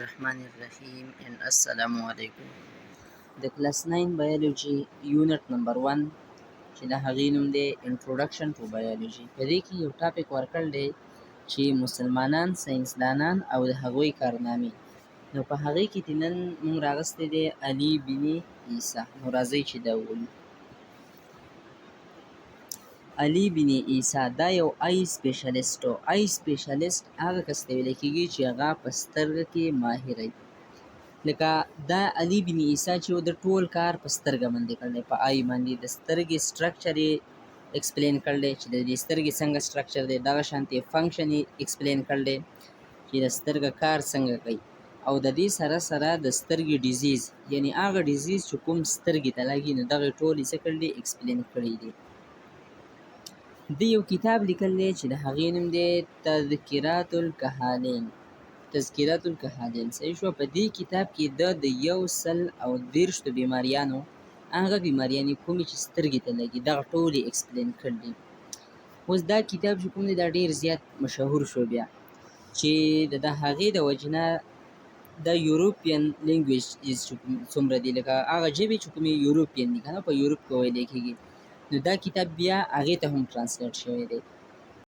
الرحمن الرحیم and السلام علیکم. د کلاس 9 بایولوژي یونټ نمبر 1 چې د هغې نوم دی انټروډکشن ټو بایولوژي. په دې کې یو ټاپک ورکړل دی چې مسلمانان، ساینسدانان او د هغوی کارنامې. نو په هغې کې نن موږ راغستی دی علي بن عیسی. نو راځئ چې دا ووایو. علي بن عیسی دا یو آی سپیشلیسټ و. آی سپیشلیسټ هغه کس ته ویل کېږي چې هغه په سترګه کې ماهر وي. لکه دا علي بن عیسی چې د ټول کار په سترګه باندې کړی، په آی باندې د سترګې سټرکچر یې ایکسپلین کړی چې د دې سترګې څنګه سټرکچر دی، دغه شانتې فنکشن یې ایکسپلین کړی چې د سترګه کار څنګه کوي. او د دې سره سره د سترګې ډیزیز، یعنی هغه ډیزیز چې کوم سترګې ته لګي، نو دغه ټول یې څه کړي دي، ایکسپلین کړي دي. د یو کتاب لیکل دی چې د هغې نوم دی تذکرات الکهالین. تذکرات الکهالین صحیح شوه. په دې کتاب کې د 130 بیماریانو، هغه بیماریانې کومې چې سترګې ته لګي، دغه ټول یې ایکسپلین کړي دي. اوس دا کتاب چې کوم دی دا ډېر زیات مشهور شو بیا، چې د هغې د وجې نه د یوروپین لینګویج څومره دي، لکه هغه ژبې چې کومې یوروپین دي که نه، په یوروپ کې ویلی کېږي، نو دا کتاب بیا هغې ته هم ترانسلیټ شوی دی.